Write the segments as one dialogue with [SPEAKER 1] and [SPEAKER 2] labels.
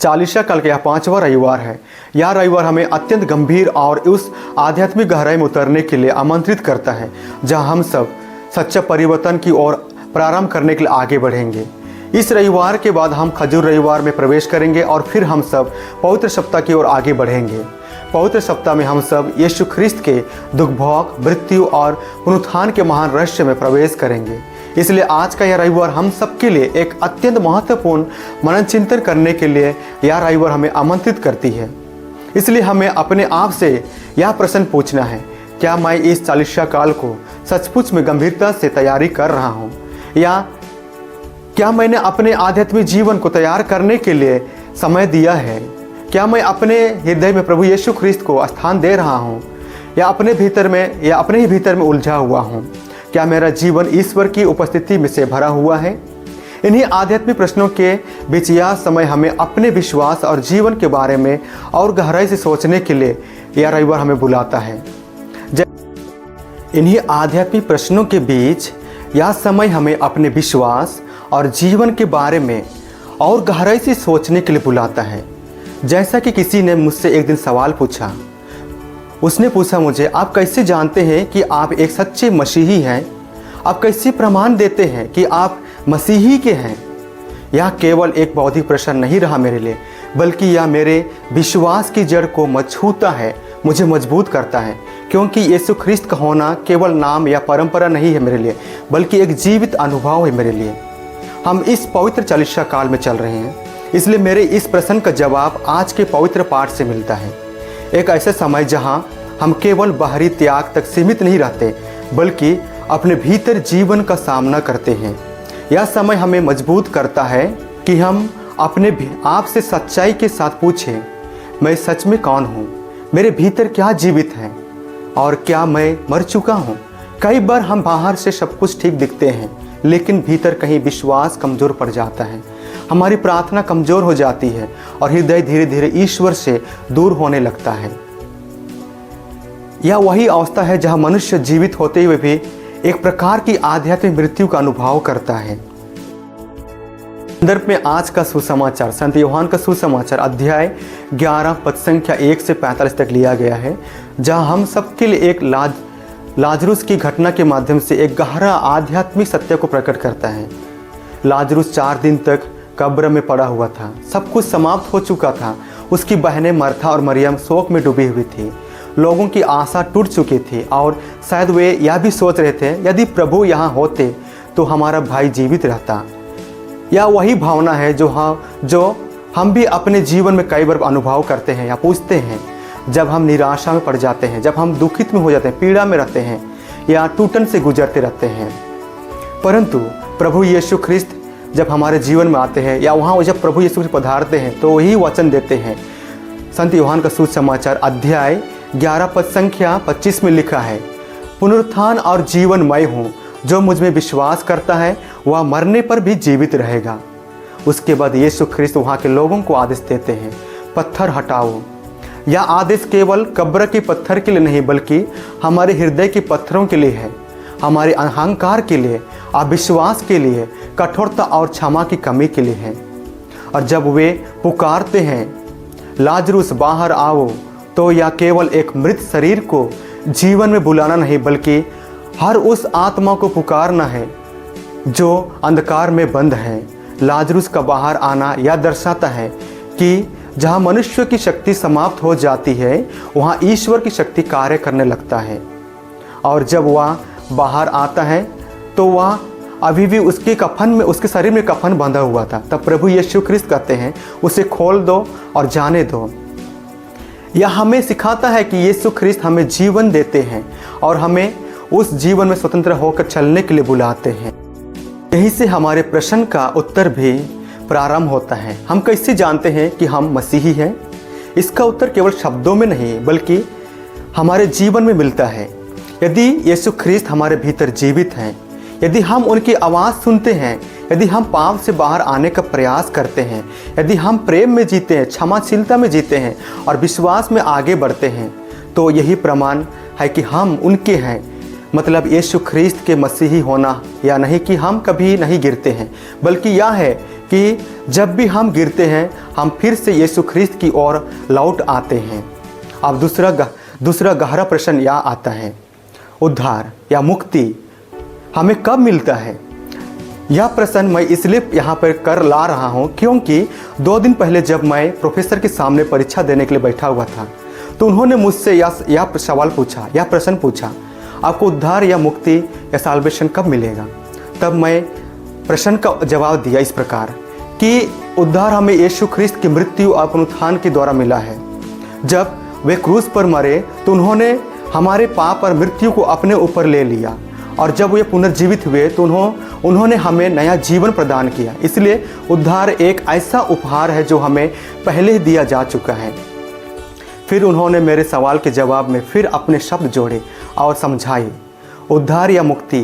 [SPEAKER 1] चालीसा काल का यह 5वां रविवार है। यह रविवार हमें अत्यंत गंभीर और उस आध्यात्मिक गहराई में उतरने के लिए आमंत्रित करता है, जहां हम सब सच्चा परिवर्तन की ओर प्रारंभ करने के लिए आगे बढ़ेंगे। इस रविवार के बाद हम खजूर रविवार में प्रवेश करेंगे और फिर हम सब पवित्र सप्ताह की ओर आगे बढ़ेंगे। पवित्र सप्ताह में हम सब यीशु ख्रिस्त के दुख भोग, मृत्यु और पुनरुत्थान के महान रहस्य में प्रवेश करेंगे। इसलिए आज का यह रविवार हम सबके लिए एक अत्यंत महत्वपूर्ण मनन चिंतन करने के लिए यह रविवार हमें आमंत्रित करती है। इसलिए हमें अपने आप से यह प्रश्न पूछना है, क्या मैं इस चालीसा काल को सचमुच में गंभीरता से तैयारी कर रहा हूँ, या क्या मैंने अपने आध्यात्मिक जीवन को तैयार करने के लिए समय दिया है? क्या मैं अपने हृदय में प्रभु यीशु ख्रिस्त को स्थान दे रहा हूँ, या अपने ही भीतर में उलझा हुआ हूँ? क्या मेरा जीवन ईश्वर की उपस्थिति में से भरा हुआ है? इन्हीं आध्यात्मिक प्रश्नों के बीच यह समय हमें अपने विश्वास और जीवन के बारे में और गहराई से सोचने के लिए यह रविवार हमें बुलाता है। इन्हीं आध्यात्मिक प्रश्नों के बीच यह समय हमें अपने विश्वास और जीवन के बारे में और गहराई से सोचने के लिए बुलाता है। जैसा कि किसी ने मुझसे एक दिन सवाल पूछा, उसने पूछा मुझे, आप कैसे जानते हैं कि आप एक सच्चे मसीही हैं? आप कैसे प्रमाण देते हैं कि आप मसीही के हैं? यह केवल एक बौद्धिक प्रश्न नहीं रहा मेरे लिए, बल्कि यह मेरे विश्वास की जड़ को छूता है, मुझे मजबूत करता है। क्योंकि यीशु ख्रिस्त का होना केवल नाम या परंपरा नहीं है मेरे लिए, बल्कि एक जीवित अनुभव है मेरे लिए। हम इस पवित्र चालीसा काल में चल रहे हैं, इसलिए मेरे इस प्रश्न का जवाब आज के पवित्र पाठ से मिलता है। एक ऐसा समय जहां हम केवल बाहरी त्याग तक सीमित नहीं रहते, बल्कि अपने भीतर जीवन का सामना करते हैं। यह समय हमें मजबूत करता है कि हम अपने आप से सच्चाई के साथ पूछें, मैं सच में कौन हूँ? मेरे भीतर क्या जीवित है और क्या मैं मर चुका हूँ? कई बार हम बाहर से सब कुछ ठीक दिखते हैं, लेकिन भीतर कहीं विश्वास कमज़ोर पड़ जाता है, हमारी प्रार्थना कमज़ोर हो जाती है और हृदय धीरे धीरे ईश्वर से दूर होने लगता है। यह वही अवस्था है जहाँ मनुष्य जीवित होते हुए भी एक प्रकार की आध्यात्मिक मृत्यु का अनुभव करता है। संदर्भ में आज का सुसमाचार संत यूहन्ना का सुसमाचार अध्याय 11 पद संख्या 1 से 45 तक लिया गया है, जहाँ हम सबके लिए एक लाजरुस की घटना के माध्यम से एक गहरा आध्यात्मिक सत्य को प्रकट करता है। लाजरुस 4 दिन तक कब्र में पड़ा हुआ था, सब कुछ समाप्त हो चुका था। उसकी बहनें मर्था और मरियम शोक में डूबी हुई थी, लोगों की आशा टूट चुकी थी और शायद वे यह भी सोच रहे थे, यदि प्रभु यहाँ होते तो हमारा भाई जीवित रहता। यह वही भावना है जो हम भी अपने जीवन में कई बार अनुभव करते हैं या पूछते हैं, जब हम निराशा में पड़ जाते हैं, जब हम दुखित में हो जाते हैं, पीड़ा में रहते हैं या टूटन से गुजरते रहते हैं। परंतु प्रभु यीशु ख्रिस्त जब हमारे जीवन में आते हैं या वहाँ जब प्रभु यीशु ख्रिस्त पधारते हैं तो वही वचन देते हैं। संत यूहन्ना का सुसमाचार अध्याय 11 पद संख्या 25 में लिखा है, पुनरुत्थान और जीवन मैं हूँ, जो मुझ में विश्वास करता है वह मरने पर भी जीवित रहेगा। उसके बाद यीशु ख्रिस्त वहाँ के लोगों को आदेश देते हैं, पत्थर हटाओ। यह आदेश केवल कब्र के पत्थर के लिए नहीं, बल्कि हमारे हृदय के पत्थरों के लिए है, हमारे अहंकार के लिए, अविश्वास के लिए, कठोरता और क्षमा की कमी के लिए है। और जब वे पुकारते हैं, लाजरुस बाहर आओ, तो यह केवल एक मृत शरीर को जीवन में बुलाना नहीं, बल्कि हर उस आत्मा को पुकारना है जो अंधकार में बंद है। लाजरुस का बाहर आना यह दर्शाता है कि जहाँ मनुष्य की शक्ति समाप्त हो जाती है, वहाँ ईश्वर की शक्ति कार्य करने लगता है। और जब वह बाहर आता है तो वह अभी भी उसके शरीर में कफन बंधा हुआ था। तब प्रभु यीशु ख्रिस्त कहते हैं, उसे खोल दो और जाने दो। यह हमें सिखाता है कि यीशु ख्रिस्त हमें जीवन देते हैं और हमें उस जीवन में स्वतंत्र होकर चलने के लिए बुलाते हैं। यहीं से हमारे प्रश्न का उत्तर भी प्रारंभ होता है। हम कैसे जानते हैं कि हम मसीही हैं? इसका उत्तर केवल शब्दों में नहीं, बल्कि हमारे जीवन में मिलता है। यदि यीशु ख्रिस्त हमारे भीतर जीवित हैं, यदि हम उनकी आवाज़ सुनते हैं, यदि हम पाप से बाहर आने का प्रयास करते हैं, यदि हम प्रेम में जीते हैं, क्षमाशीलता में जीते हैं और विश्वास में आगे बढ़ते हैं, तो यही प्रमाण है कि हम उनके हैं। मतलब यीशु ख्रीस्त के मसीही होना या नहीं कि हम कभी नहीं गिरते हैं, बल्कि यह है कि जब भी हम गिरते हैं हम फिर से यीशु ख्रीस्त की ओर लौट आते हैं। अब दूसरा गहरा प्रश्न यह आता है, उद्धार या मुक्ति हमें कब मिलता है? यह प्रश्न मैं इसलिए यहाँ पर कर ला रहा हूँ क्योंकि 2 दिन पहले जब मैं प्रोफेसर के सामने परीक्षा देने के लिए बैठा हुआ था तो उन्होंने मुझसे यह सवाल पूछा, यह प्रश्न पूछा, आपको उद्धार या मुक्ति या साल्वेशन कब मिलेगा? तब मैं प्रश्न का जवाब दिया इस प्रकार कि उद्धार हमें यीशु ख्रीस्त की मृत्यु और पुनरुत्थान के द्वारा मिला है। जब वे क्रूस पर मरे तो उन्होंने हमारे पाप और मृत्यु को अपने ऊपर ले लिया, और जब वे पुनर्जीवित हुए तो उन्होंने हमें नया जीवन प्रदान किया। इसलिए उद्धार एक ऐसा उपहार है जो हमें पहले ही दिया जा चुका है। फिर उन्होंने मेरे सवाल के जवाब में फिर अपने शब्द जोड़े और समझाए, उद्धार या मुक्ति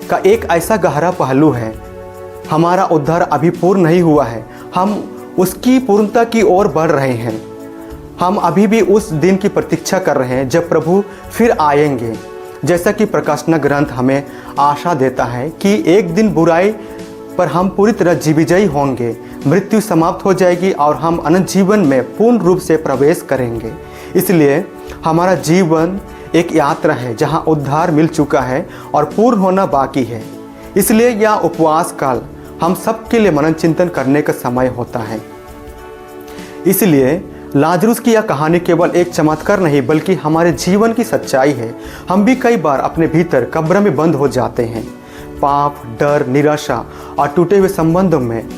[SPEAKER 1] का एक ऐसा गहरा पहलू है। हमारा उद्धार अभी पूर्ण नहीं हुआ है, हम उसकी पूर्णता की ओर बढ़ रहे हैं। हम अभी भी उस दिन की प्रतीक्षा कर रहे हैं जब प्रभु फिर आएंगे। जैसा कि प्रकाशना ग्रंथ हमें आशा देता है कि एक दिन बुराई पर हम पूरी तरह विजयी होंगे, मृत्यु समाप्त हो जाएगी और हम अनंत जीवन में पूर्ण रूप से प्रवेश करेंगे। इसलिए हमारा जीवन एक यात्रा है जहां उद्धार मिल चुका है और पूर्ण होना बाकी है। इसलिए यह उपवास काल हम सबके लिए मनन चिंतन करने का समय होता है। इसलिए लाजरुस की यह कहानी केवल एक चमत्कार नहीं बल्कि हमारे जीवन की सच्चाई है। हम भी कई बार अपने भीतर कब्र में बंद हो जाते हैं, पाप, डर, निराशा और टूटे हुए संबंधों में,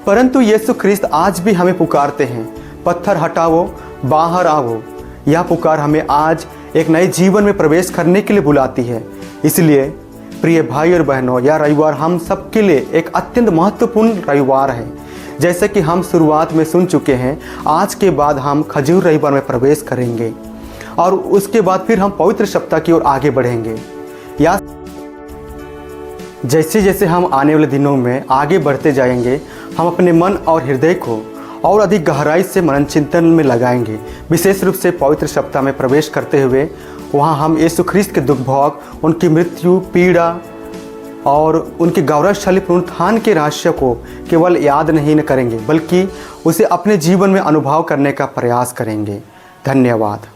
[SPEAKER 1] परंतु यीशु ख्रीस्त आज भी हमें पुकारते हैं, पत्थर हटाओ, बाहर आओ। यह पुकार हमें आज एक नए जीवन में प्रवेश करने के लिए बुलाती है। इसलिए प्रिय भाई और बहनों, यह रविवार हम सबके लिए एक अत्यंत महत्वपूर्ण रविवार है। जैसे कि हम शुरुआत में सुन चुके हैं, आज के बाद हम खजूर रविवार में प्रवेश करेंगे और उसके बाद फिर हम पवित्र सप्ताह की ओर आगे बढ़ेंगे। या जैसे जैसे हम आने वाले दिनों में आगे बढ़ते जाएंगे, हम अपने मन और हृदय को और अधिक गहराई से मनन चिंतन में लगाएंगे। विशेष रूप से पवित्र सप्ताह में प्रवेश करते हुए वहाँ हम यीशु ख्रीस्त के दुख भोग, उनकी मृत्यु, पीड़ा और उनके गौरवशाली पुनरुत्थान के रहस्य को केवल याद नहीं करेंगे बल्कि उसे अपने जीवन में अनुभव करने का प्रयास करेंगे। धन्यवाद।